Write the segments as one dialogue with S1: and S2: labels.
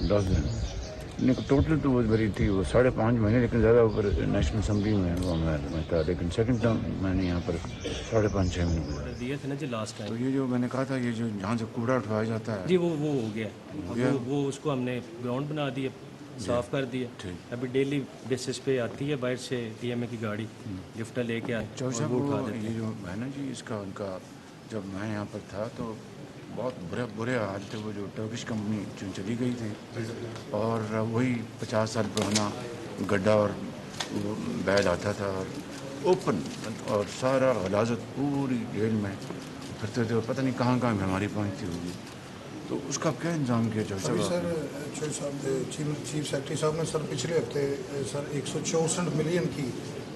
S1: 10 दिन ٹوٹل تو وہ بری تھی وہ 5.5 مہینے، لیکن زیادہ اوپر نیشنل اسمبلی میں وہ میں تھا، لیکن سیکنڈ ٹرم میں نے یہاں پر 5.5-6 مہینے گزارے
S2: دیے تھے نا جی لاسٹ ٹائم.
S1: تو یہ جو میں نے کہا تھا یہ جو جہاں سے کوڑا اٹھوایا جاتا ہے
S2: جی وہ ہو گیا، وہ اس کو ہم نے گراؤنڈ بنا دیا، صاف کر دیا. ابھی ڈیلی بیسس پہ آتی ہے باہر سے ٹی ایم اے کی گاڑی، لفٹر لے کے آتی ہے، وہ اٹھا دیتے ہیں.
S1: یہ جو ہے نا جی اس کا ان کا جب میں یہاں پر تھا تو بہت برے حال تھے. وہ جو ٹرکش کمپنی چلی گئی تھی اور وہی 50 سال پرانا گڈھا اور بیل آتا تھا اور اوپن اور سارا غلاظت پوری جیل میں پھرتے تھے، پتہ نہیں کہاں کہاں بیماری پہنچتی ہوگی. تو اس کا کیا انتظام کیا جائے؟
S3: ابھی سر چیف سیکرٹری صاحب نے سر پچھلے ہفتے سر 164 ملین کی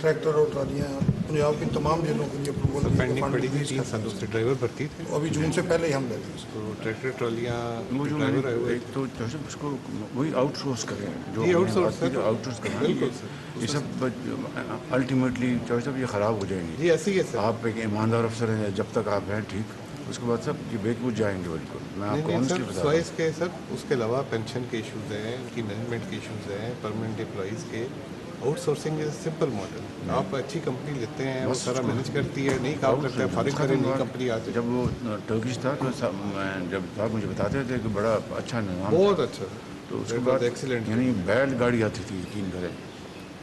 S3: ٹریکٹر اور ٹرالیاں پنجاب کی تمام جیلوں کے لیے اپروول
S4: پڑی تھی 3 سال دوسرے ڈرائیور بھرتی تھے.
S3: ابھی جون سے پہلے ہی ہم دے دیں
S4: تو ٹریکٹر ٹرالیاں
S1: وہ جو ایک تو اس کو وہی آؤٹ سورس کریں جو آؤٹ سورس کریں. یہ سب الٹیمیٹلی صاحب یہ خراب ہو جائیں گے.
S4: جی ایسے ہی ہے.
S1: آپ ایک ایماندار افسر ہیں، جب تک آپ ہیں ٹھیک، اس کے بعد سب یہ بیچ بوجھ جائیں گے. بالکل میں آپ کو آنیسٹلی بتا رہا ہوں.
S4: کے سر اس کے علاوہ پینشن کے ایشوز ہیں، ان کی مینجمنٹ کے ایشوز ہیں، پرماننٹ امپلائیز کے. Out sourcing is simple model. آپ اچھی کمپنی لیتے ہیں، وہ سارا مینیج کرتی ہے، نہیں کام کرتے ہیں، فارغ کریں نئی کمپنی آتی ہے.
S1: جب وہ ٹرکش تھا تو جب آپ مجھے بتاتے تھے کہ بڑا اچھا نظام،
S4: بہت اچھا.
S1: تو اس کے بعد
S4: ایکسیلنٹ،
S1: یعنی بیل گاڑی آتی تھی یقین کریں،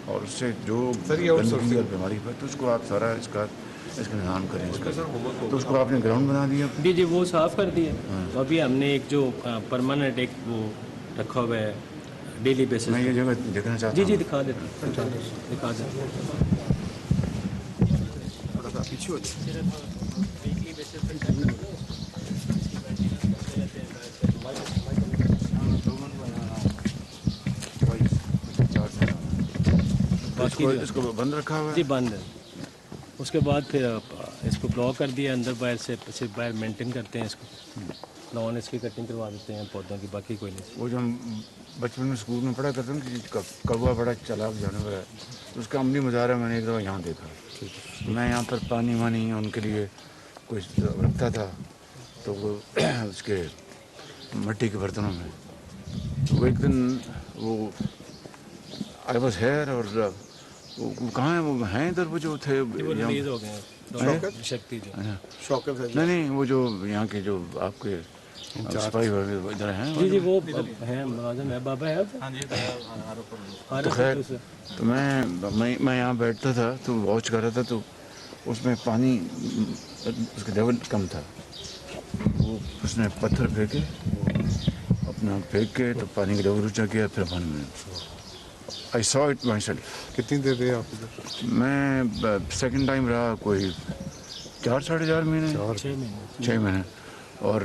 S1: اور اس سے جو گندگی اور بیماری پر تو اس کو آپ سارا اس کا نظام کریں. اس کا تو اس کو آپ نے گراؤنڈ بنا دیا.
S2: جی وہ صاف کر دیا. تو ابھی ہم نے ایک جو پرماننٹ ایک وہ رکھا ہوا ہے ڈیلی بیسس.
S1: میں یہ جگہ دیکھنا چاہتا ہوں.
S2: جی دکھا دیتا ہوں.
S3: تھوڑا سا پیچھے ہو جائے.
S1: اس کو بند رکھا ہوا ہے.
S2: جی بند ہے. اس کے بعد پھر اس کو بلاک کر دیا اندر باہر سے، صرف باہر مینٹین کرتے ہیں اس کو، لان اس کی کٹنگ کروا دیتے ہیں پودوں کی، باقی کوئی نہیں.
S1: وہ جو ہم بچپن میں اسکول میں پڑھا کرتے ہیں کہ کوا بڑا چلاک جانور ہے، تو اس کا عملی مظاہرہ میں نے ایک دفعہ یہاں دیکھا. میں یہاں پر پانی وانی ان کے لیے کچھ رکھتا تھا، تو وہ اس کے مٹی کے برتنوں میں. وہ ایک دن وہ آئی واز ہیئر، اور وہ کہاں ہیں، وہ ہیں ادھر وہ جو تھے
S2: ریلیز ہو گئے ہیں شکتی جو
S1: نہیں وہ جو یہاں کے جو آپ کے سپاہی ادھر ہیں.
S2: جی وہ ہیں ملازم ہے بابا ہے.
S1: تو خیر تو میں یہاں بیٹھتا تھا تو واچ کر رہا تھا، تو اس میں پانی اس کا لیول کم تھا. وہ اس نے پتھر پھینکے، اپنا پھینک کے تو پانی کا لیول اونچا کیا، پھر پانی میں I saw it myself.
S4: کتنی دیر رہے آپ ادھر؟
S1: میں سیکنڈ ٹائم رہا کوئی 4-4.5 مہینے، 6 مہینے. اور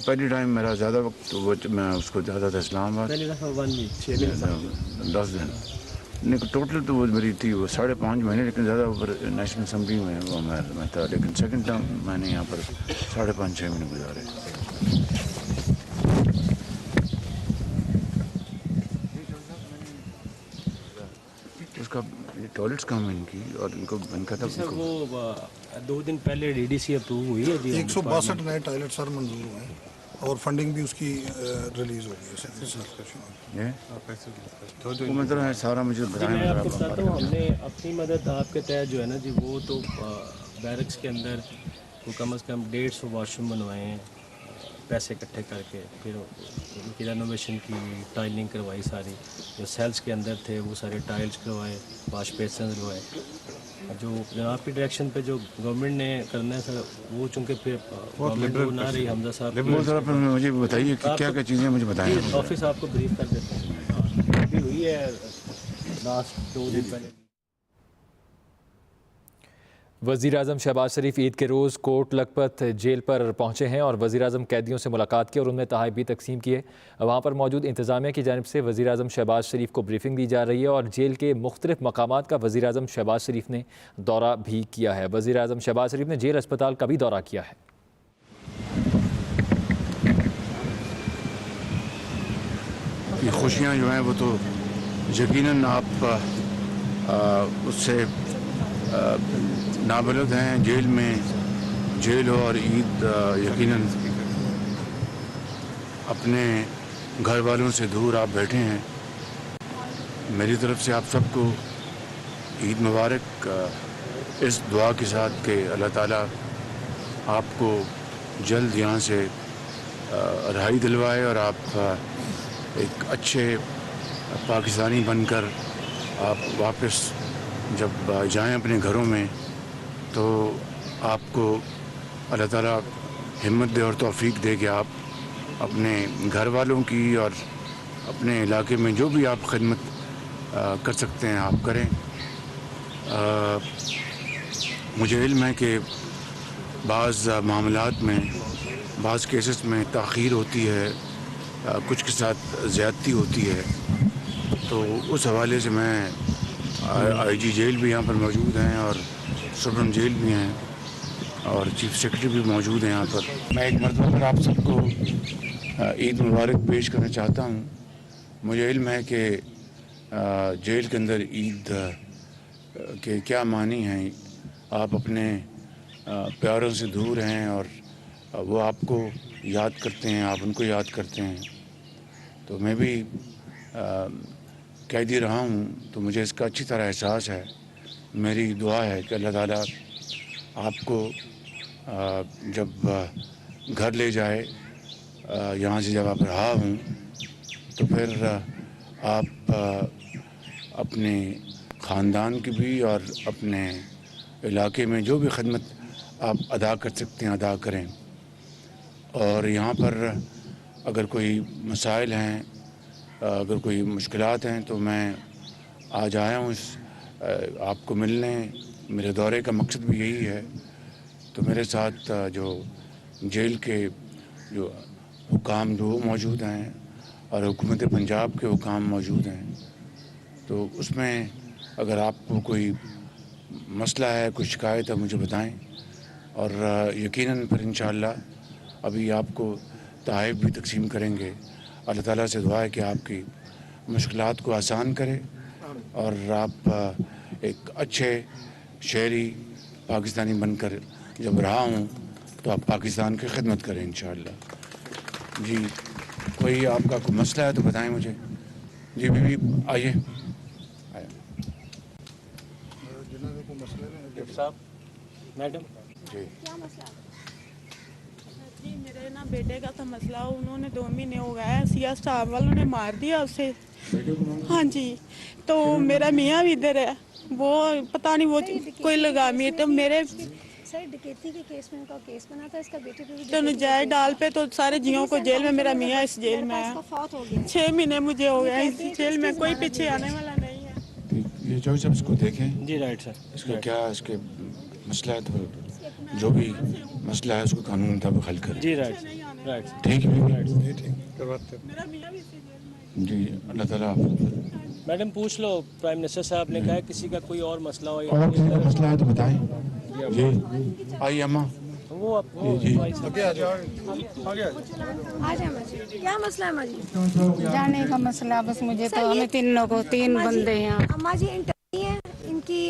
S1: پہلی ٹائم میرا زیادہ وقت تو وہ میں اس کو زیادہ تھا اسلام آباد 10 دن. ٹوٹل تو وہ میری تھی وہ 5.5 مہینے، لیکن زیادہ اوپر نیشنل اسمبلی میں وہ میں تھا، لیکن سیکنڈ ٹرم میں نے یہاں پر 5.5-6 مہینے گزارے. اس کا ٹوائلٹس کام ان کی، اور ان کو ان کا تھا
S2: وہ 2 دن پہلے ڈی ڈی سی اپروو ہوئی ہے.
S3: 162 نئے ٹوائلٹ سر منظور ہوئے ہیں، اور فنڈنگ بھی اس کی ریلیز ہو گئی ہے.
S1: مطلب ہے سارا مجھے
S2: میں آپ کو بتاتا ہوں، ہم نے اپنی مدد آپ کے تحت جو ہے نا جی، وہ تو بیرکس کے اندر وہ کم از کم 150 واش روم بنوائے ہیں پیسے اکٹھے کر کے. پھر ان کی رینوویشن کی، ٹائلنگ کروائی ساری. جو سیلس کے اندر تھے وہ سارے ٹائلز کروائے، واش بیسنز لگوائے. جو جناب کی ڈائریکشن پہ جو گورنمنٹ نے کرنا ہے سر، وہ چونکہ پھر گورنمنٹ کو نہ رہی، حمزہ صاحب
S1: مجھے بتائیے کہ کیا کیا چیزیں مجھے بتائیں.
S2: آفس آپ کو بریف کر دیتے ہیں. ابھی ہوئی ہے لاسٹ 2 دن پہلے.
S5: وزیر اعظم شہباز شریف عید کے روز کوٹ لکھپت جیل پر پہنچے ہیں اور وزیر اعظم قیدیوں سے ملاقات کی اور ان میں تحائف بھی تقسیم کیے. وہاں پر موجود انتظامیہ کی جانب سے وزیر اعظم شہباز شریف کو بریفنگ دی جا رہی ہے، اور جیل کے مختلف مقامات کا وزیر اعظم شہباز شریف نے دورہ بھی کیا ہے. وزیر اعظم شہباز شریف نے جیل اسپتال کا بھی دورہ کیا ہے.
S1: یہ خوشیاں جو ہیں وہ تو یقیناً آپ اس سے نابلد ہیں. جیل میں جیل ہو اور عید یقیناً اپنے घर वालों से दूर आप बैठे हैं, मेरी तरफ से आप सबको ईद मुबारक, इस दुआ के साथ कि अल्लाह ताला आपको जल्द यहाँ से रहाई दिलवाए और आप एक अच्छे पाकिस्तानी बनकर आप वापस जब जाएं अपने घरों में तो आपको अल्लाह ताला हिम्मत दे और तौफीक दे कि आप अपने घर वालों की और अपने इलाके में जो भी आप खिदमत कर सकते हैं आप करें। मुझे इल्म है कि बाज़ मामलात में, बाज़ केसेस में ताख़ीर होती है, कुछ के साथ ज़्यादती होती है, तो उस हवाले से मैं आईजी जेल भी यहाँ पर मौजूद हैं और सुप्रीम जेल भी हैं और चीफ सेक्रेटरी भी मौजूद हैं यहाँ पर। मैं एक मरतबा पर आप सबको ईद मुबारक पेश करना चाहता हूँ। मुझे इल्म है कि जेल के अंदर ईद के क्या मानी हैं। आप अपने प्यारों से दूर हैं और वो आपको याद करते हैं, आप उनको याद करते हैं। तो मैं भी कैदी रहा हूँ तो मुझे इसका अच्छी तरह एहसास है। मेरी दुआ है कि अल्लाह ताला आपको जब घर ले जाए, यहाँ से जब आप रहा हूँ तो फिर आप अपने ख़ानदान की भी और अपने इलाके में जो भी खिदमत आप अदा कर सकते हैं अदा करें। और यहाँ पर अगर कोई मसाइल हैं, अगर कोई मुश्किलात हैं तो मैं आज आया हूँ आपको मिलने। मेरे दौरे का मकसद भी यही है। तो मेरे साथ जो जेल के जो हुकाम जो मौजूद हैं और हुकूमत पंजाब के हुकाम मौजूद हैं, तो उसमें अगर आपको कोई मसला है, कोई शिकायत है, मुझे बताएं और यकीनन फिर इंशाअल्लाह अभी आपको तोहफ़े भी तकसीम करेंगे। अल्लाह ताला से दुआ है कि आपकी मुश्किलात को आसान करे और आप एक अच्छे शहरी पाकिस्तानी बनकर जब रहा हूँ तो आप पाकिस्तान की खिदमत करें इंशाअल्लाह। जी, कोई आपका कोई मसला है तो बताएं मुझे। जी बीबी आइए।
S2: साहब, मैडम
S1: जी
S6: क्या मसला? जी मेरे ना बेटे का था मसला, उन्होंने 2 महीने हो गए सिया स्टाफ वालों ने मार दिया उसे। हाँ जी, तो मेरा मियाँ भी इधर है, वो पता नहीं वो कोई लगामी है तो मेरे
S7: सर डकैती के केस में उनका केस बना था, इसका बेटे पे भी
S6: तो नजायज डाल पे तो सारे जियों को जेल में, मेरा मियाँ इस जेल में है।
S7: फौत हो गया।
S6: 6 महीने मुझे हो गए इस जेल में, कोई पीछे आने वाला नहीं है।
S1: ठीक, ये जो सब इसको देखें
S2: जी राइट सर।
S1: इसका क्या इसके मसला है तो जो भी मसला है उसको कानून के मुताबिक हल करें।
S2: जी राइट राइट।
S1: ठीक है बीबी?
S3: करवाते
S6: मेरा मियाँ भी इसी जेल में है।
S1: जी अल्लाह ताला।
S2: मैडम पूछ लो, प्राइम मिनिस्टर साहब ने कहा है किसी का कोई और मसला हो
S1: और किसी का मसला है तो बताएं। जी आइए अम्मा।
S2: वो आपको
S1: जी।
S3: आगे आ जाओ, आगे आ जाओ।
S7: आ जाए माजी, क्या मसला है माजी?
S8: जाने का मसला बस मुझे तो, हमें तीनों को 3 बंदे हैं।
S7: अम्मा जी इंटरव्यू है इनकी,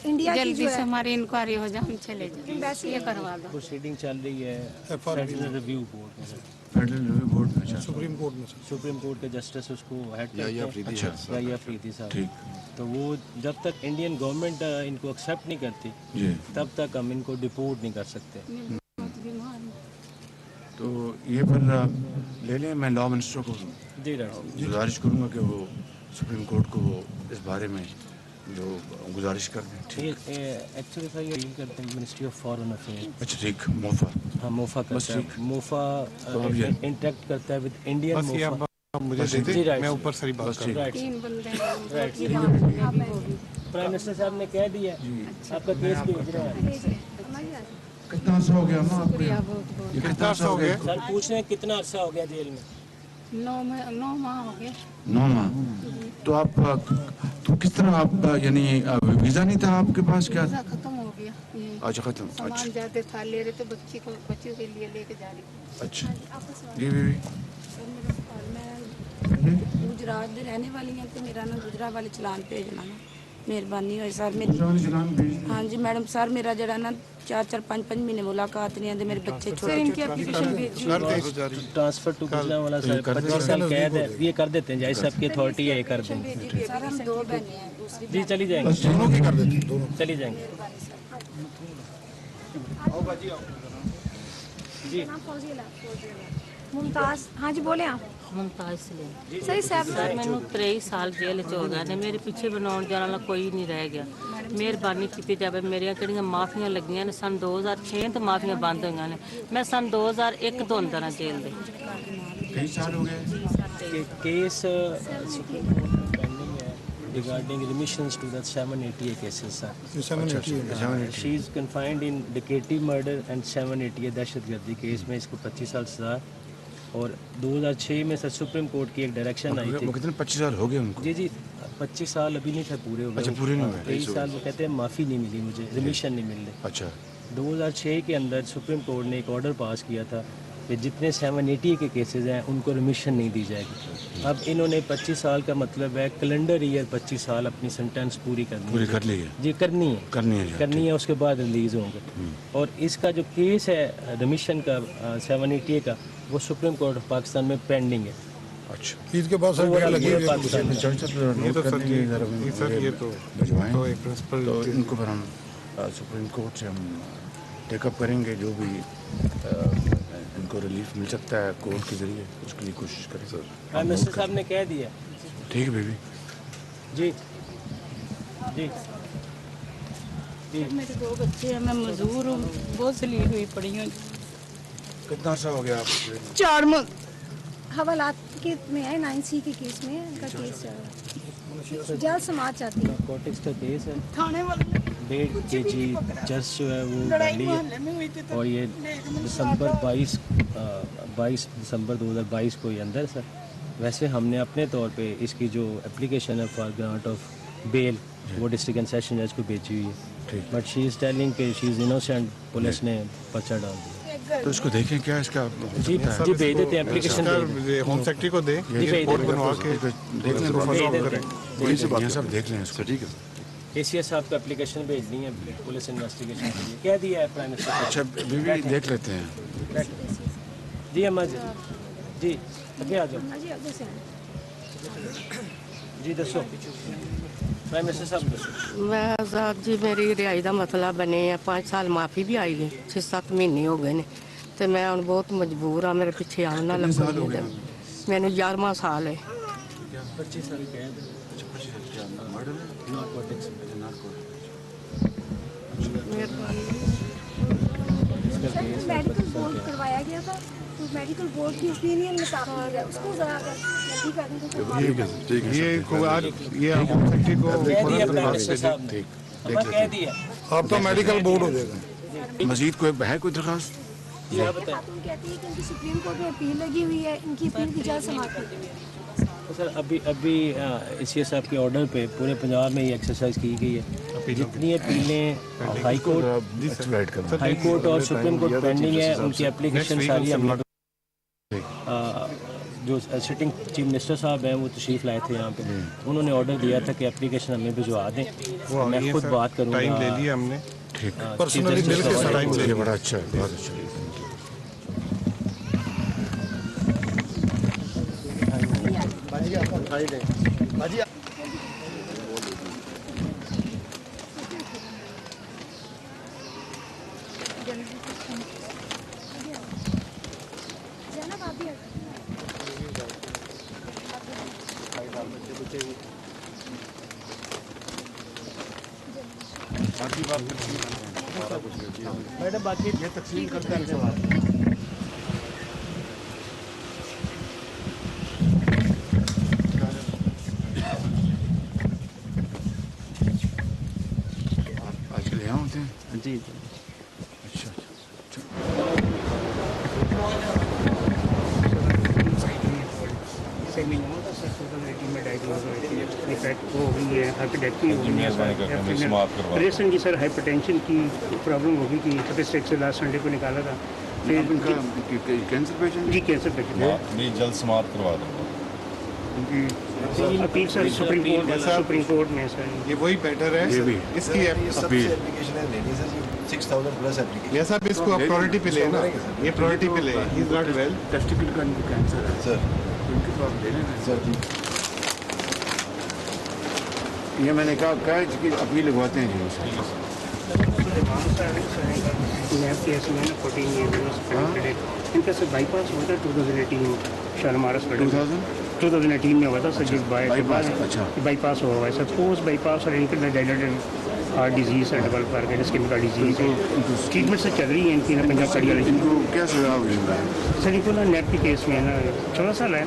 S7: इंडिया की
S8: जल्दी
S7: जो
S8: से
S7: है
S8: हमारी इंक्वायरी हो जाए, हम चले जाए,
S7: एम्बेसी
S8: ये करवा दो।
S2: प्रोसीडिंग चल रही है
S3: FRB
S2: फेडरल रिव्यू बोर्ड में,
S1: फेडरल रिव्यू बोर्ड में। अच्छा
S3: सुप्रीम कोर्ट में सर।
S2: सुप्रीम कोर्ट के जस्टिस उसको हेड करते हैं।
S1: अच्छा
S2: या अफरीदी साहब।
S1: ठीक।
S2: तो वो जब तक इंडियन गवर्नमेंट इनको एक्सेप्ट नहीं करती
S1: जी,
S2: तब तक हम इनको डिपोर्ट नहीं कर सकते।
S1: तो ये फिर ले लें। मैं लॉ मिनिस्टर को
S2: जी राइट।
S1: गुजारिश करूँगा कि वो सुप्रीम कोर्ट को वो इस बारे में जो गुजारिश कर दें। ठीक।
S2: एक्चुअली सर ये डील करते हैं मिनिस्ट्री ऑफ फॉरेन अफेयर्स।
S1: अच्छा ठीक, मोफा।
S2: हाँ मोफा
S1: बस
S2: करता है,
S1: ठीक।
S2: मोफा
S1: तो अब ये-
S2: इंटरेक्ट करता है विद इंडियन
S4: बस ये
S2: मोफा।
S4: आप मुझे दे
S2: जी,
S4: दें,
S2: right.
S4: मैं ऊपर सारी बात
S1: बस
S4: कर
S1: ठीक।
S2: राइट।
S8: 3 बंदे हैं।
S2: राइट। प्राइम मिनिस्टर साहब ने कह दिया आपका केस भेज रहे हैं।
S1: कितना अर्सा हो गया अम्मा आपको?
S8: शुक्रिया बहुत बहुत।
S1: ये कितना अर्सा हो गया?
S2: सर पूछ रहे हैं कितना अरसा हो गया जेल में?
S8: 9 माह हो गए।
S1: 9 माह। तो आप तो किस तरह आप यानी वीज़ा नहीं था आपके पास क्या?
S8: वीज़ा खत्म हो गया, ये
S1: अच्छा ख़त्म।
S8: सामान
S1: अच्छा
S8: जाते था ले रहे थे, बच्चों के लिए लेके जा रही थी।
S1: अच्छा जी बीबी।
S9: मैं गुजरात ਦੇ रहने वाली हैं तो मेरा ना गुजरात वाले चलान भेजना ना मेहरबानी होए सर मेरी।
S1: दूसरा वाली चलान भेज दें।
S9: हाँ जी मैडम सर मेरा जरा ना 4-4 5-5 महीने मुलाकात नहीं आते, मेरे बच्चे
S7: सर
S9: छोटे
S7: इनकी एप्लीकेशन भेजी
S3: कर दे गुजारिश
S2: ट्रांसफर टू गुजरांवाला सर 25 साल कैद है, ये कर देते हैं, जज साहब की अथॉरिटी है, ये कर देंगे।
S9: सर हम 2 बहनें हैं, दूसरी
S2: जी चली जाएंगे,
S3: बस दोनों की कर देती दोनों।
S2: चली जाएंगे। जी
S7: मुमताज, हाँ जी बोले आप।
S10: ਮੁਮਤਾਜ਼ ਸਲੀਮ
S7: सही साहब
S10: ਸਰ ਮੈਨੂੰ 23 ਸਾਲ ਜੇਲ੍ਹ 'ਚ ਹੋ ਗਏ ਨੇ, ਮੇਰੇ ਪਿੱਛੇ ਬਣਾਉਣ ਜਾਣ ਵਾਲਾ ਕੋਈ ਨਹੀਂ ਰਹਿ ਗਿਆ। ਮਿਹਰਬਾਨੀ ਕੀਤੀ ਜਾਵੇ, ਮੇਰੀਆਂ ਕਿਹੜੀਆਂ ਮਾਫੀਆਂ ਲੱਗੀਆਂ ਨੇ, ਸਨ 2006 ਤੋਂ ਮਾਫੀਆਂ ਬੰਦ ਹੋਈਆਂ ਨੇ, ਮੈਂ ਸਨ 2001 ਤੋਂ ਅੰਦਰ ਹਾਂ ਜੇਲ੍ਹ ਦੇ।
S1: कई साल हो गए
S2: केस pending है regarding remissions to the 780 cases, sir.
S3: 780
S2: She is confined in डकैती मर्डर एंड 780 दहशतगर्दी केस में इसको 25 साल सजा, और 2006 में सर सुप्रीम कोर्ट की एक डायरेक्शन आई थी।
S1: वो कितने 25 साल हो गए उनको?
S2: जी जी 25 साल अभी नहीं थे पूरे हो गए।
S1: अच्छा, पूरे नहीं हुए।
S2: 23 साल वो कहते हैं माफ़ी नहीं मिली मुझे, रिमिशन नहीं मिल रही।
S1: अच्छा
S2: 2006 के अंदर सुप्रीम कोर्ट ने एक ऑर्डर पास किया था कि जितने 780 के केसेस हैं उनको रिमिशन नहीं दी जाएगी। अब इन्होंने 25 साल का मतलब है कैलेंडर ईयर 25 साल अपनी सेंटेंस पूरी करनी
S1: पूरी
S2: है।
S1: कर ली है?
S2: जी करनी है,
S1: करनी है
S2: उसके बाद रिलीज़ होंगे। और इसका जो केस है रिमिशन का 780 का, वो सुप्रीम कोर्ट ऑफ पाकिस्तान में पेंडिंग है।
S1: अच्छा
S3: ईद के बाद सर डेट लगी हुई है।
S2: पाकिस्तान में।
S1: चर्चा तो
S4: ये
S1: नोट
S4: तो
S1: कर
S4: सर
S1: देंगे
S4: ये
S1: इधर
S4: सर ये तो
S1: भिजवाएं,
S4: एक प्रिंसिपल
S1: तो इनको पर हम सुप्रीम कोर्ट से हम टेकअप करेंगे, जो भी इनको रिलीफ मिल सकता है कोर्ट के जरिए उसके लिए कोशिश करें सर।
S2: प्राइम मिनिस्टर साहब ने कह दिया।
S1: ठीक है बेबी।
S2: जी जी जी
S10: मेरे 2 बच्चे हैं, मैं मजदूर हूँ, बहुत सलील हुई पड़ी हूँ।
S1: कितना अर्सा हो गया आपको?
S10: 4 माह
S7: हवालात के में है 9C के केस में इनका केस चल रहा है, जल्द समाज चाहती है
S2: नारकोटिक्स का केस है,
S7: थाने वाले
S2: 1.5 kg चर्च जो है वो डाली है, और ये दिसंबर 22 दिसंबर 2022 को ये अंदर सर। वैसे हमने अपने तौर पे इसकी जो एप्लीकेशन है फॉर ग्रांट ऑफ बेल वो डिस्ट्रिक्ट एंड सेशन जज को भेजी हुई है, बट शी इज़ टेलिंग कि शी इज़ इनोसेंट, पुलिस ने पर्चा डाल दिया।
S1: तो इसको देखें क्या इसका
S2: जी जी भेज देते हैं, एप्लीकेशन भेज देते हैं।
S4: होम सेक्रेटरी को दे
S2: जी, भेज
S4: रिपोर्ट
S2: देते हैं।
S4: बनवा के
S1: देख लें
S2: भेज देते हैं।
S1: ये सब देख लें इसको। ठीक है
S2: ACS साहब को एप्लीकेशन भेजनी है पुलिस इन्वेस्टिगेशन के लिए, कह दिया है प्राइम मिनिस्टर साहब।
S1: अच्छा बीबी देख लेते हैं।
S2: जी अम्मा जी जी आगे आ जाओ।
S7: हाँ जी आगे से आए।
S2: जी दसो प्राइम मिनिस्टर साहब दसो।
S10: मैं साहब जी मेरी रिहाई का मसला बने है, 5 साल माफ़ी भी आई है, 6-7 महीने हो गए ने, तो मैं हम बहुत मजबूर हाँ, मेरे पिछे आना लगा। मैंने 11वां साल है।
S2: 25 साल कैद
S7: सर मेडिकल बोर्ड करवाया गया था, तो मेडिकल बोर्ड की ओपिनियन मुताबिक है, उसको ज़रा अगर जल्दी कर दें तो
S4: ये होम सेक्रेटरी को
S2: कह दिया प्राइम मिनिस्टर साहब ने, अम्मा कह दिया।
S3: अब तो मेडिकल बोर्ड हो जाएगा।
S1: मजीद कोई है कोई दरखास्त?
S2: जी आप बताएं।
S7: खातून कहती है कि इनकी सुप्रीम कोर्ट में अपील लगी हुई है, इनकी अपील की जल्द समाप्त कर दी।
S2: तो सर अभी ACS साहब के ऑर्डर पे पूरे पंजाब में ये एक्सरसाइज की गई है। जितनी अपीलें हाई कोर्ट और सुप्रीम कोर्ट पेंडिंग है, उनकी एप्लीकेशन सारी हमने जो सिटिंग चीफ मिनिस्टर साहब हैं वो तशरीफ लाए थे यहाँ पे, उन्होंने ऑर्डर दिया था कि एप्लीकेशन हमें भिजवा दें। मैं खुद बात करूँगा,
S4: टाइम ले लिया हमने।
S1: ठीक
S3: पर्सनली मिल के सारा
S1: ये बड़ा अच्छा है, बहुत अच्छा है।
S7: जनाब आप भी
S2: मैडम बाकी ये तकसीम करते हैं सवाल।
S1: आजकल यहाँ होते हैं?
S2: जी
S1: अच्छा
S11: ऑपरेशन की सर हाइपरटेंशन की प्रॉब्लम होगी कि सफेस्टेक से लास्ट संडे को निकाला था, फिर
S1: उनका कैंसर पेशेंट?
S11: जी कैंसर पेशेंट है।
S12: नहीं जल्द समाप्त करवा दूँगा।
S1: उनकी
S11: अपील सर सुप्रीम कोर्ट में सर
S4: ये वही बेटर है
S1: ये भी
S4: इसकी
S1: अपील।
S12: एप्लीकेशन है लेनी सर 6,000 प्लस एप्लीकेशन।
S4: ये साहब इसको आप प्रायोरिटी पे ले ना, ये प्रायोरिटी पे ले, he is not well.
S1: Testicle का इनको कैंसर है
S12: सर
S1: उनके तो आप ले लेना
S12: सर जी
S1: ये मैंने कहा कि अपील लगवाते हैं जी
S11: नैब केस में 14 ईयर इनका सर बाईपास हुआ था 2018 शालीमार हॉस्पिटल 2018 में हुआ था सर जिस
S1: बाईपास, अच्छा।
S11: बाईपास हुआ है सर पोस्ट बाईपास और इनका डायलिटेड हार्ट डिजीज़ है डेवलप कर गया स्किन का डिजीज़ है ट्रीटमेंट से चल रही है इनकी ना पंजाब कार्डियोलॉजी।
S1: इनको क्या सजा हुई है
S11: सर इनको ना नैब के केस में ना 14 साल है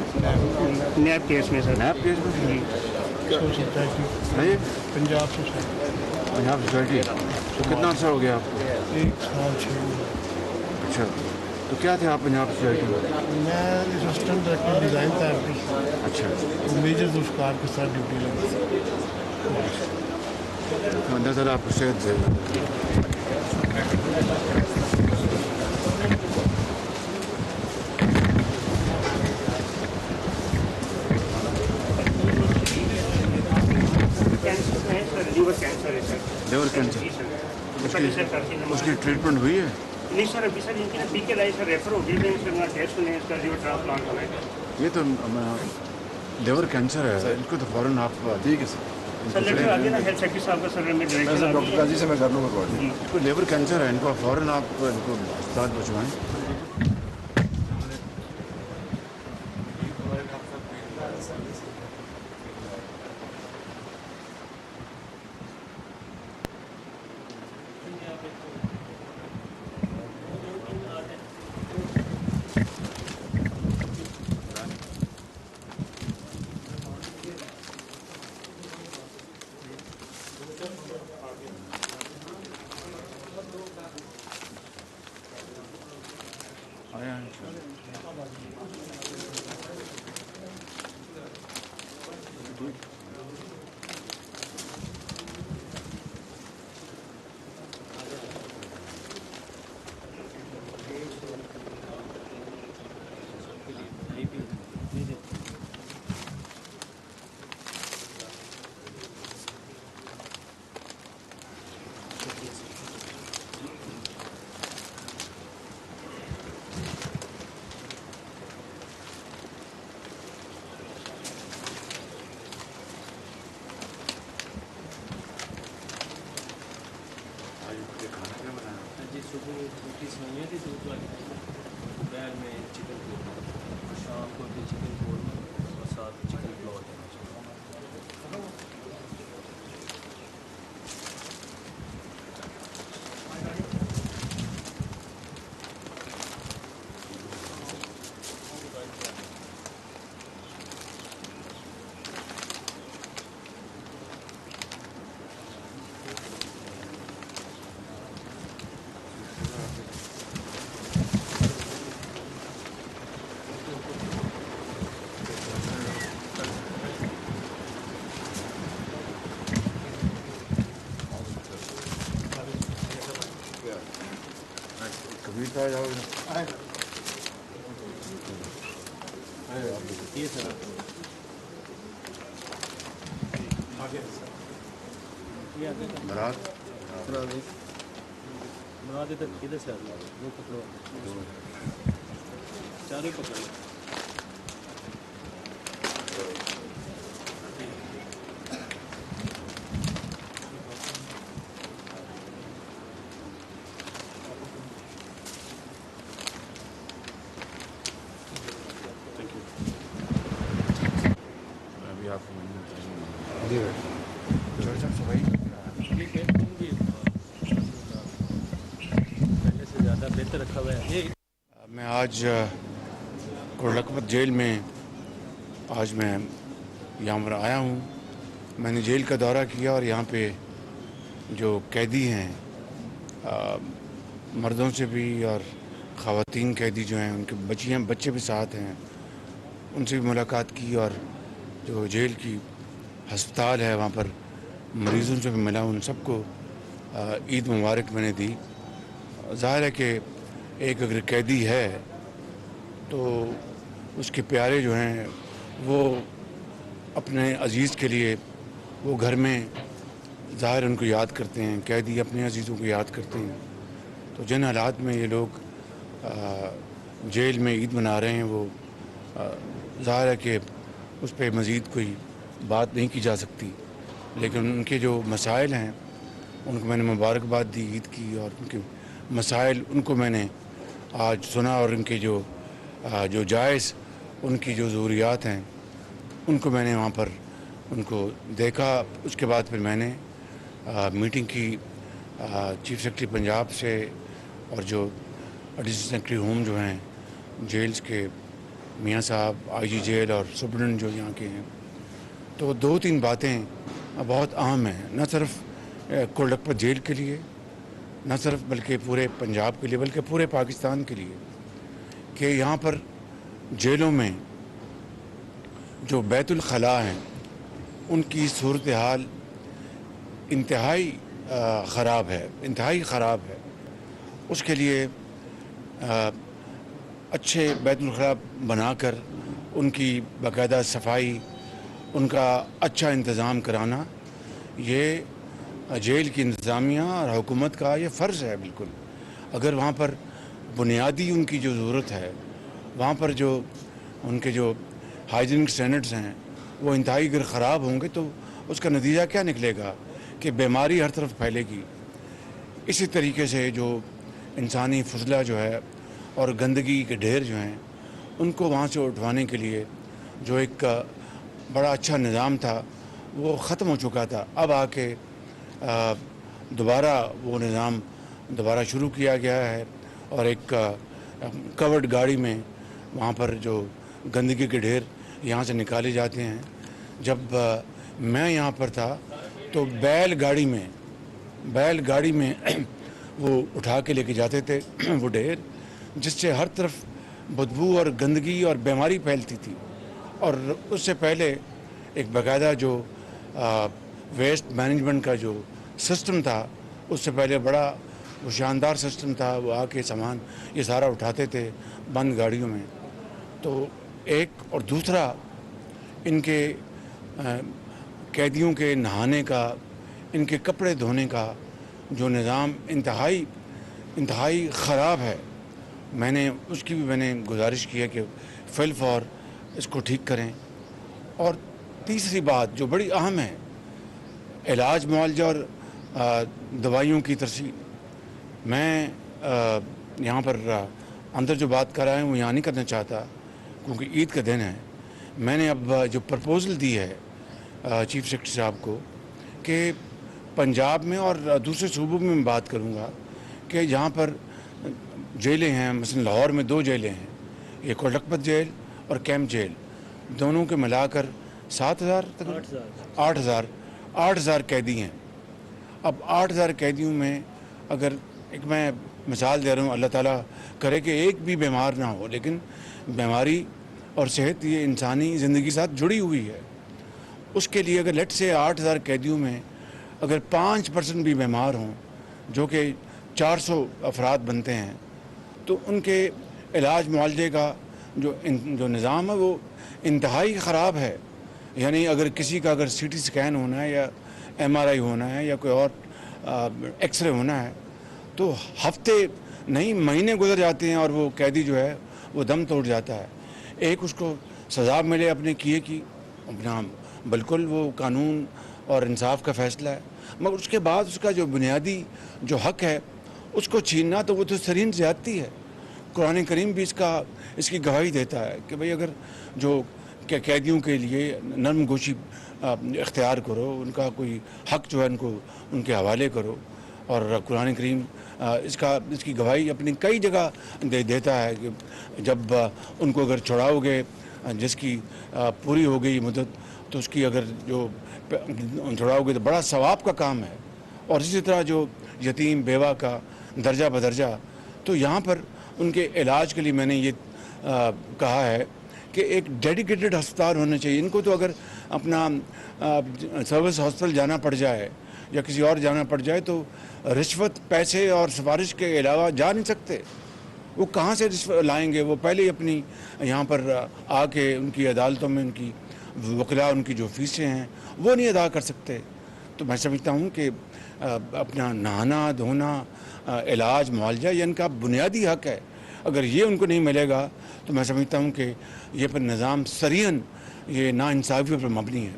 S11: नैब केस में सर
S1: नैब केस में
S3: society Punjab society
S1: Punjab society तो कितना अर्सा हो गया आपको?
S3: 1 साल 6 महीने।
S1: अच्छा तो क्या थे आप पंजाब सोसाइटी में?
S3: मैं असिस्टेंट डायरेक्टर डिज़ाइन थेरेपी
S1: अच्छा
S3: मेजर जुल्फ़कार के साथ ड्यूटी लगी।
S1: तो अंदर सर आपको सेहत देगा।
S11: कैंसर है सर लीवर कैंसर है सर
S1: लिवर कैंसर उसकी ट्रीटमेंट हुई है?
S11: नहीं सर अभी सर इनकी ना पीके लाई सर रेफर हो गई है इसका टेस्ट होने इसका लीवर ट्रांसप्लांट होना है।
S1: ये तो लिवर कैंसर है इनको तो फ़ौरन आप
S12: ठीक है सर।
S11: सर लेटर आ गया ना हेल्थ सेक्रेटरी साहब का सर मैं
S12: मैं सर डॉक्टर काजी से मैं कर लूँगा कॉल।
S1: इनको लिवर कैंसर है इनको फ़ौरन आप इनको अस्पताल पहुँचवाएँ। आया
S2: जी सुबह रोटी सुनाई थी दूध वाली दोपहर में चिकन कोरमा शाम को भी चिकन कोरमा और साथ चिकन पुलाव देना चाहिए।
S1: कभी तो आ जाओगे
S2: ये सर ये आगे
S1: बारात
S2: बना दे तक इधर से वो पकड़ो चारों पकड़ो।
S1: अभी आप चर्चा सफाई
S2: पहले से ज़्यादा बेहतर रखा हुआ है।
S1: मैं आज कोटलखपत जेल में आज मैं यहाँ पर आया हूँ। मैंने जेल का दौरा किया और यहाँ पे जो कैदी हैं मर्दों से भी और ख़वातीन कैदी जो हैं उनके बच्चे भी साथ हैं उनसे भी मुलाकात की और जो जेल की हस्पताल है वहाँ पर मरीज़ों से भी मिला उन सबको ईद मुबारक मैंने दी। ज़ाहिर है कि एक अगर कैदी है तो उसके प्यारे जो हैं वो अपने अजीज़ के लिए वो घर में ज़ाहिर उनको याद करते हैं, कैदी अपने अजीज़ों को याद करते हैं। تو جن حالات میں یہ لوگ جیل میں عید منا رہے ہیں وہ ظاہر ہے کہ اس پہ مزید کوئی بات نہیں کی جا سکتی، لیکن ان کے جو مسائل ہیں ان کو میں نے مبارکباد دی عید کی، اور ان کے مسائل ان کو میں نے آج سنا، اور ان کے جو جائز ان کی جو ضروریات ہیں ان کو میں نے وہاں پر ان کو دیکھا۔ اس کے بعد پھر میں نے میٹنگ کی چیف سیکرٹری پنجاب سے اور جو ایڈیشنل سیکرٹری ہوم جو ہیں جیلز کے میاں صاحب، آئی جی جیل اور سپرنٹینڈنٹ جو یہاں کے ہیں، تو 2-3 باتیں بہت اہم ہیں، نہ صرف کوٹ لکھپت جیل کے لیے، نہ صرف بلکہ پورے پنجاب کے لیے، بلکہ پورے پاکستان کے لیے، کہ یہاں پر جیلوں میں جو بیت الخلاء ہیں ان کی صورتحال انتہائی خراب ہے، انتہائی خراب ہے۔ اس کے لیے اچھے بیت الخلاء بنا کر ان کی باقاعدہ صفائی، ان کا اچھا انتظام کرانا، یہ جیل کی انتظامیہ اور حکومت کا یہ فرض ہے بالکل۔ اگر وہاں پر بنیادی ان کی جو ضرورت ہے، وہاں پر جو ان کے جو ہائیجینک سٹینڈرڈز ہیں وہ انتہائی اگر خراب ہوں گے تو اس کا نتیجہ کیا نکلے گا کہ بیماری ہر طرف پھیلے گی۔ اسی طریقے سے جو انسانی فضلہ جو ہے اور گندگی کے ڈھیر جو ہیں ان کو وہاں سے اٹھوانے کے لیے جو ایک بڑا اچھا نظام تھا وہ ختم ہو چکا تھا۔ اب آ کے دوبارہ وہ نظام دوبارہ شروع کیا گیا ہے، اور ایک کورڈ گاڑی میں وہاں پر جو گندگی کے ڈھیر یہاں سے نکالے جاتے ہیں۔ جب میں یہاں پر تھا تو بیل گاڑی میں وہ اٹھا کے لے کے جاتے تھے وہ ڈھیر، جس سے ہر طرف بدبو اور گندگی اور بیماری پھیلتی تھی۔ اور اس سے پہلے ایک باقاعدہ جو ویسٹ مینجمنٹ کا جو سسٹم تھا، اس سے پہلے بڑا وہ شاندار سسٹم تھا، وہ آ کے سامان یہ سارا اٹھاتے تھے بند گاڑیوں میں۔ تو ایک اور دوسرا ان کے قیدیوں کے نہانے کا، ان کے کپڑے دھونے کا جو نظام انتہائی خراب ہے۔ میں نے اس کی بھی میں نے گزارش کی ہے کہ فی الفور اس کو ٹھیک کریں۔ اور تیسری بات جو بڑی اہم ہے، علاج معالجہ اور دوائیوں کی ترسیل۔ میں یہاں پر اندر جو بات کر رہا ہے وہ یہاں نہیں کرنا چاہتا کیونکہ عید کا دن ہے۔ میں نے اب جو پرپوزل دی ہے چیف سیکرٹری صاحب کو کہ پنجاب میں اور دوسرے صوبوں میں بات کروں گا کہ جہاں پر جیلیں ہیں، مثلا لاہور میں 2 جیلیں ہیں، یہ کوٹ لکھپت جیل اور کیمپ جیل، دونوں کے ملا کر 8,000 قیدی ہیں۔ اب 8,000 قیدیوں میں اگر ایک میں مثال دے رہا ہوں، اللہ تعالیٰ کرے کہ ایک بھی بیمار نہ ہو، لیکن بیماری اور صحت یہ انسانی زندگی ساتھ جڑی ہوئی ہے۔ اس کے لیے اگر لیٹ سے 8,000 قیدیوں میں اگر 5% بھی بیمار ہوں، جو کہ 400 افراد بنتے ہیں، تو ان کے علاج معالجے کا جو نظام ہے وہ انتہائی خراب ہے۔ یعنی اگر کسی کا اگر سی ٹی اسکین ہونا ہے یا MRI ہونا ہے یا کوئی اور ایکس رے ہونا ہے تو ہفتے نہیں مہینے گزر جاتے ہیں اور وہ قیدی جو ہے وہ دم توڑ جاتا ہے۔ ایک اس کو سزا ملے اپنے کیے کی، اپنا بالکل وہ قانون اور انصاف کا فیصلہ ہے، مگر اس کے بعد اس کا جو بنیادی جو حق ہے اس کو چھیننا تو وہ تو سرین زیادتی ہے۔ قرآن کریم بھی اس کی گواہی دیتا ہے کہ بھئی اگر جو قیدیوں کے لیے نرم گوشی اختیار کرو، ان کا کوئی حق جو ہے ان کے حوالے کرو، اور قرآن کریم اس کی گواہی اپنی کئی جگہ دیتا ہے کہ جب ان کو اگر چھڑاؤ گے، جس کی پوری ہو گئی مدت، تو اس کی اگر جو چھڑاؤ گے تو بڑا ثواب کا کام ہے۔ اور اسی طرح جو یتیم بیوہ کا درجہ بدرجہ، تو یہاں پر ان کے علاج کے لیے میں نے یہ کہا ہے کہ ایک ڈیڈیکیٹڈ ہسپتال ہونا چاہیے۔ ان کو تو اگر اپنا سروس ہاسپٹل جانا پڑ جائے یا کسی اور جانا پڑ جائے تو رشوت، پیسے اور سفارش کے علاوہ جا نہیں سکتے۔ وہ کہاں سے رشوت لائیں گے؟ وہ پہلے ہی اپنی یہاں پر آ کے ان کی عدالتوں میں ان کی وکلاء ان کی جو فیسیں ہیں وہ نہیں ادا کر سکتے۔ तो मैं समझता हूँ कि अपना नहाना धोना, इलाज, मुआवजा ये इनका बुनियादी हक है। अगर ये उनको नहीं मिलेगा तो मैं समझता हूँ कि ये पर निज़ाम सरीहन ये नाइंसाफ़ी पर मबनी है।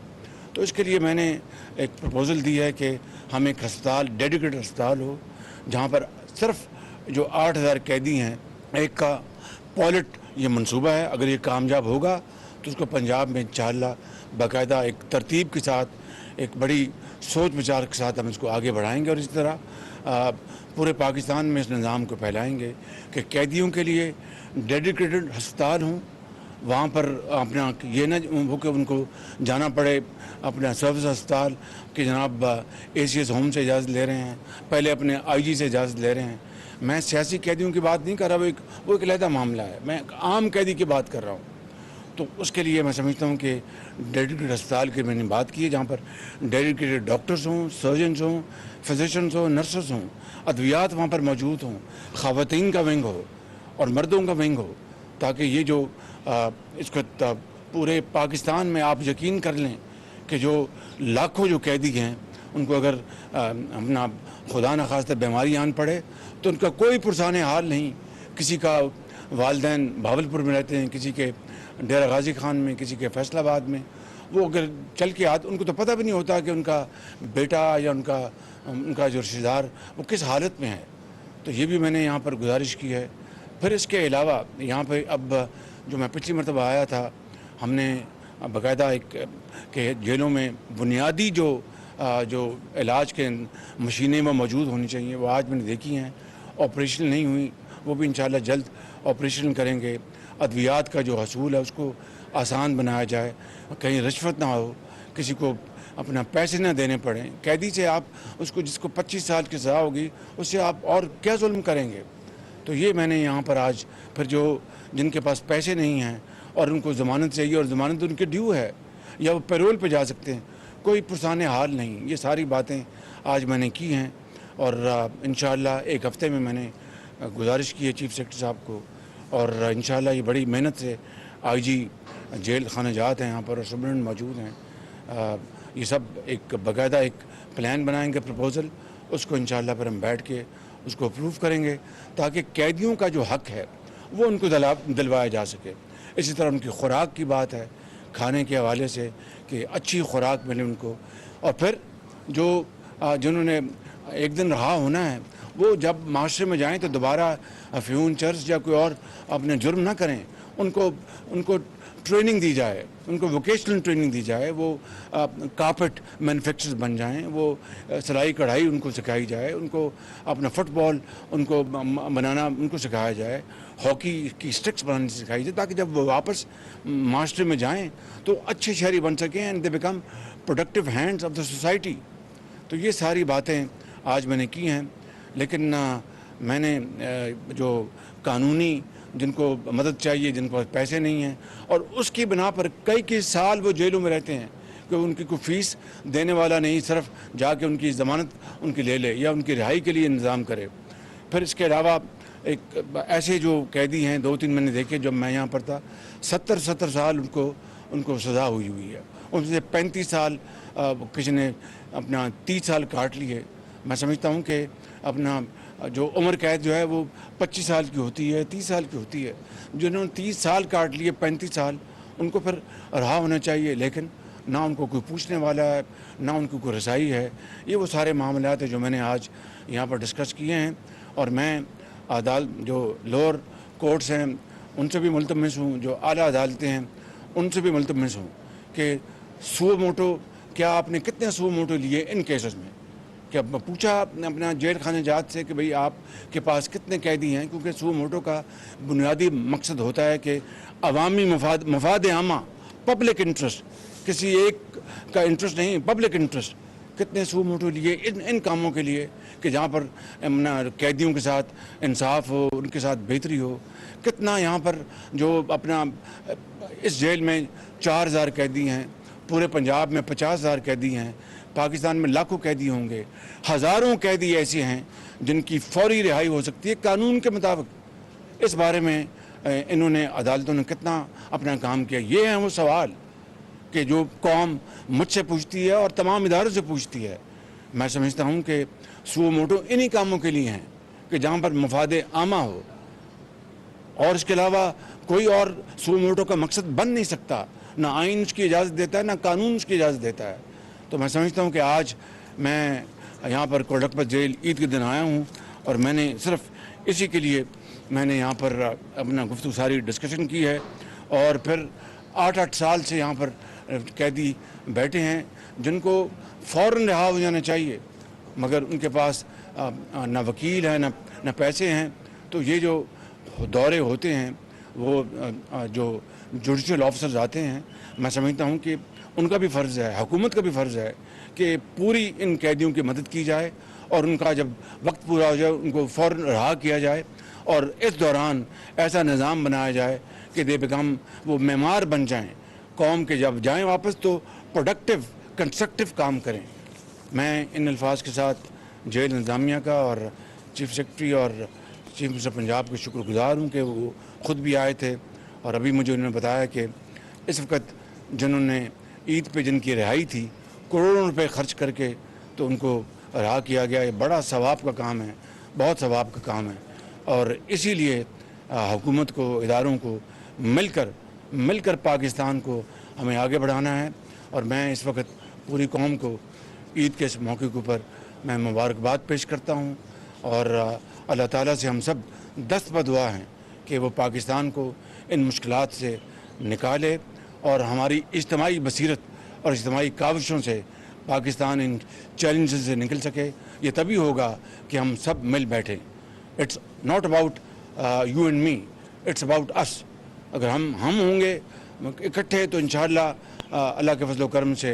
S1: तो इसके लिए मैंने एक प्रपोज़ल दी है कि हम एक अस्पताल, डेडिकेटेड अस्पताल हो, जहाँ पर सिर्फ जो 8000 कैदी हैं, एक का पॉलिट ये मंसूबा है। अगर ये कामयाब होगा तो उसको पंजाब में इंशाअल्लाह बाकायदा एक तरतीब के साथ, एक बड़ी सोच विचार के साथ हम इसको आगे बढ़ाएंगे और इसी तरह पूरे पाकिस्तान में इस निज़ाम को फैलाएंगे कि कैदियों के लिए डेडिकेटेड अस्पताल हों। वहाँ पर अपना ये न हो कि उनको जाना पड़े अपना सर्विस अस्पताल कि जनाब ACS होम से इजाज़त ले रहे हैं, पहले अपने IG से इजाज़त ले रहे हैं। मैं सियासी कैदियों की बात नहीं कर रहा, वो एक अलहदा मामला है। मैं आम कैदी की बात कर रहा हूँ। तो उसके लिए मैं समझता हूँ कि डेडिकेटेड अस्पताल की मैंने बात की है, जहाँ पर डेडिकेटेड डॉक्टर्स हों, सर्जन्स हों, फिजिशंस हों, नर्सेस हों, अद्वियात वहाँ पर मौजूद हों, ख़वातीन का विंग हो और मर्दों का विंग हो, ताकि ये जो इसको पूरे पाकिस्तान में आप यकीन कर लें कि जो लाखों जो कैदी हैं उनको अगर अपना खुदा न खास्ता बीमारी आन पड़े तो उनका कोई पुरसाने हाल नहीं। किसी का वालिदैन भावलपुर में रहते हैं, किसी के डेरा गाजी खान में, किसी के फैसलाबाद में, वो अगर चल के आते उनको तो पता भी नहीं होता कि उनका बेटा या उनका जो रिश्तेदार वो किस हालत में है। तो ये भी मैंने यहाँ पर गुजारिश की है। फिर इसके अलावा यहाँ पे अब जो मैं पिछली मरतबा आया था, हमने बाकायदा एक के जेलों में बुनियादी जो इलाज के मशीनें वो मौजूद होनी चाहिए, वो आज मैंने देखी हैं। ऑपरेशन नहीं हुई, वो भी इंशाल्लाह जल्द ऑपरेशन करेंगे। अद्वियात का जो हसूल है उसको आसान बनाया जाए, कहीं रिश्वत ना हो, किसी को अपना पैसे ना देने पड़े। कैदी से आप उसको जिसको 25 साल की सज़ा होगी उससे आप और क्या जुल्म करेंगे। तो ये मैंने यहाँ पर आज फिर जो जिनके पास पैसे नहीं हैं और उनको ज़मानत चाहिए और ज़मानत उनके ड्यू है या वो पैरोल पे जा सकते हैं, कोई पुरसाने हाल नहीं, ये सारी बातें आज मैंने की हैं। और इंशाअल्लाह एक हफ़्ते में मैंने गुजारिश की है चीफ सेक्रेटरी साहब को, और इंशाअल्लाह ये बड़ी मेहनत से IG जेल खाना जात हैं यहाँ पर और सुब्रन मौजूद हैं। ये सब एक बाकायदा एक प्लान बनाएंगे, प्रपोज़ल, उसको इंशाअल्लाह पर हम बैठ के उसको अप्रूव करेंगे ताकि कैदियों का जो हक है वो उनको दिलवाया जा सके। इसी तरह उनकी खुराक की बात है, खाने के हवाले से कि अच्छी खुराक मिले उनको। और फिर जो जिन्होंने एक दिन रहा होना है वो जब माशरे में जाएं तो दोबारा अफ्यून, चर्च या कोई और अपने जुर्म ना करें। उनको ट्रेनिंग दी जाए, उनको वोकेशनल ट्रेनिंग दी जाए, वो कारपेट मैन्युफैक्चरर्स बन जाएं, वो सिलाई कढ़ाई उनको सिखाई जाए, उनको अपना फुटबॉल उनको बनाना उनको सिखाया जाए, हॉकी की स्टिक्स बनानी सिखाई जाए, ताकि जब वो वापस माशरे में जाएं तो अच्छे शहरी बन सकें and they become productive hands of the society. तो ये सारी बातें आज मैंने की हैं। लेकिन मैंने जो कानूनी जिनको मदद चाहिए, जिनको पास पैसे नहीं हैं और उसकी बिना पर कई साल वो जेलों में रहते हैं कि उनकी कोई फ़ीस देने वाला नहीं, सिर्फ जाके उनकी ज़मानत उनकी ले ले या उनकी रिहाई के लिए इंतज़ाम करे। फिर इसके अलावा एक ऐसे जो कैदी हैं 2-3 मैंने देखे जब मैं यहाँ पर था, 70 साल उनको सज़ा हुई है। उनसे 35 साल किसी ने अपना 30 साल काट लिए। मैं समझता हूँ कि अपना जो उम्र कैद जो है वो 25 साल की होती है, 30 साल की होती है। जिन्होंने 30 साल काट लिए, 35 साल, उनको फिर रहा होना चाहिए। लेकिन ना उनको कोई पूछने वाला है, ना उनको कोई रसाई है। ये वो सारे मामलात हैं जो मैंने आज यहाँ पर डिस्कस किए हैं। और मैं जो लोअर कोर्ट्स हैं उनसे भी मुल्तमस हूँ, जो आला अदालतें हैं उनसे भी मुल्तमस हूँ कि सू मोटो, क्या आपने कितने सू मोटो लिए इन केसेस में। क्या पूछा अपना जेल खाने जात से कि भाई आपके पास कितने कैदी हैं, क्योंकि सू मोटो का बुनियादी मकसद होता है कि अवामी मफाद आमा, पब्लिक इंटरेस्ट, किसी एक का इंटरेस्ट नहीं, पब्लिक इंटरेस्ट। कितने सू मोटो लिए इन कामों के लिए कि जहाँ पर कैदियों के साथ इंसाफ हो, उनके साथ बेहतरी हो। कितना यहाँ पर जो अपना इस जेल में 4000 कैदी हैं, पूरे पंजाब में 50,000 कैदी हैं, पाकिस्तान में लाखों कैदी होंगे, हज़ारों कैदी ऐसे हैं जिनकी फौरी रिहाई हो सकती है कानून के मुताबिक। इस बारे में इन्होंने अदालतों ने कितना अपना काम किया। ये हैं वो सवाल कि जो कौम मुझसे पूछती है और तमाम इदारों से पूछती है मैं समझता हूँ कि सुओ मोटो इन्हीं कामों के लिए हैं कि जहाँ पर मफाद आमा हो, और इसके अलावा कोई और सुओ मोटो का मकसद बन नहीं सकता। ना आइन उसकी इजाज़त देता है, ना कानून उसकी इजाज़त देता है। तो मैं समझता हूँ कि आज मैं यहाँ पर कोट लखपत जेल ईद के दिन आया हूँ और मैंने सिर्फ इसी के लिए मैंने यहाँ पर अपना गुफ्तगू सारी डिस्कशन की है। और फिर 8-8 साल से यहाँ पर कैदी बैठे हैं जिनको फ़ौरन रिहा हो जाना चाहिए, मगर उनके पास ना वकील है ना पैसे हैं। तो ये जो दौरे होते हैं वो जो जुडिशल ऑफिसर्स आते हैं, मैं समझता हूँ कि उनका भी फ़र्ज़ है, हुकूमत का भी फ़र्ज़ है कि पूरी इन कैदियों की मदद की जाए और उनका जब वक्त पूरा हो जाए उनको फ़ौरन रिहा किया जाए। और इस दौरान ऐसा निज़ाम बनाया जाए कि दे बिकम वो मेमार बन जाएं, कौम के जब जाएं वापस तो प्रोडक्टिव कंस्ट्रक्टिव काम करें। मैं इन अल्फाज के साथ जेल इंतज़ामिया का और चीफ सेक्रेटरी और चीफ मिनिस्टर पंजाब के शुक्रगुजार हूँ कि वो ख़ुद भी आए थे और अभी मुझे उन्होंने बताया कि इस वक्त जिन्होंने ईद पे जिनकी रिहाई थी करोड़ों रुपए खर्च करके तो उनको रिहा किया गया। ये बड़ा सवाब का काम है, बहुत सवाब का काम है। और इसीलिए हुकूमत को, इदारों को मिलकर पाकिस्तान को हमें आगे बढ़ाना है। और मैं इस वक्त पूरी कौम को ईद के इस मौके के ऊपर मैं मुबारकबाद पेश करता हूँ और अल्लाह ताला से हम सब दस्त बदुआ हैं कि वो पाकिस्तान को इन मुश्किलात से निकाले और हमारी इज्तिमाई बसीरत और इज्तिमाई काविशों से पाकिस्तान इन चैलेंजेस से निकल सके। ये तभी होगा कि हम सब मिल बैठें। It's not about you and me, it's about us. अगर हम होंगे इकट्ठे तो इंशाअल्लाह अल्लाह के फजल करम से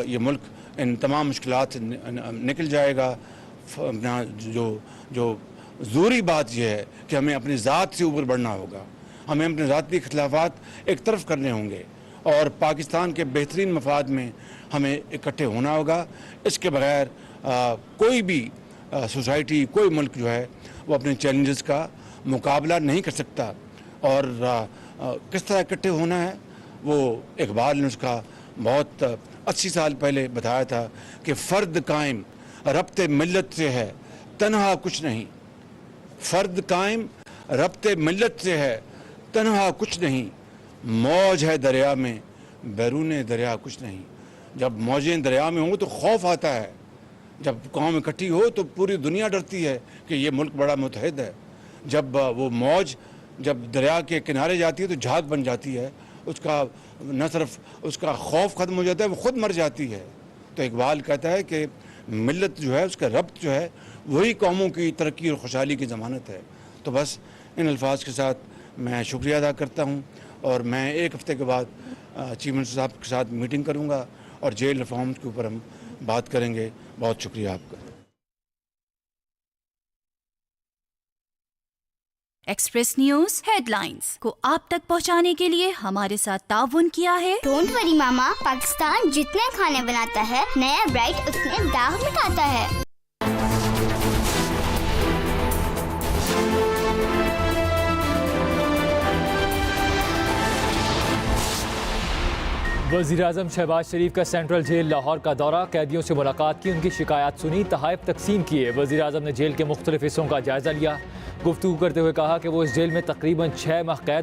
S1: ये मुल्क इन तमाम मुश्किलात से निकल जाएगा। अपना जो ज़रूरी बात यह है कि हमें अपनी ज़ात से ऊपर बढ़ना होगा, हमें अपने ज़ाती इख्तिलाफ़ात एक तरफ करने होंगे और पाकिस्तान के बेहतरीन मफाद में हमें इकट्ठे होना होगा। इसके बगैर कोई भी सोसाइटी, कोई मुल्क जो है वो अपने चैलेंजेस का मुकाबला नहीं कर सकता। और किस तरह इकट्ठे होना है वो इकबाल ने उसका बहुत 80 साल पहले बताया था कि फ़र्द कायम रब्ते मिल्लत से है तन्हा कुछ नहीं। फ़र्द कायम रब्ते मिल्लत से है तन्हा कुछ नहीं। मौज है दरिया में बैरून दरिया कुछ नहीं। जब मौजें दरिया में हों तो खौफ आता है, जब कौम इकट्ठी हो तो पूरी दुनिया डरती है कि ये मुल्क बड़ा मुतहद है। जब वो मौज जब दरिया के किनारे जाती है तो झाग बन जाती है, उसका न सिर्फ उसका खौफ ख़त्म हो जाता है, वो ख़ुद मर जाती है। तो इकबाल कहता है कि मिल्लत जो है, उसका रब्त जो है, वही कौमों की तरक्की और खुशहाली की ज़मानत है। तो बस इन अल्फाज के साथ मैं शुक्रिया अदा करता हूँ और मैं एक हफ़्ते के बाद चीफ मिनिस्टर साहब के साथ मीटिंग करूँगा और जेल रिफॉर्म्स के ऊपर हम बात करेंगे। बहुत शुक्रिया आपका।
S13: एक्सप्रेस न्यूज हेडलाइंस को आप तक पहुंचाने के लिए हमारे साथ ताउन किया है।
S7: डोंट वरी मामा, पाकिस्तान जितने खाने बनाता है नया ब्राइट उसने दाग मिटाता है।
S5: वज़ीर-ए-आज़म शहबाज शरीफ का सेंट्रल जेल लाहौर का दौरा, कैदियों से मुलाकात की, उनकी शिकायत सुनी, तहाइफ तकसीम किए। वज़ीर-ए-आज़म ने जेल के मुख्तलिफ हिस्सों का जायज़ा लिया। गुफ्तगू करते हुए कहा कि वो इस जेल में तकरीबन 6 माह कैद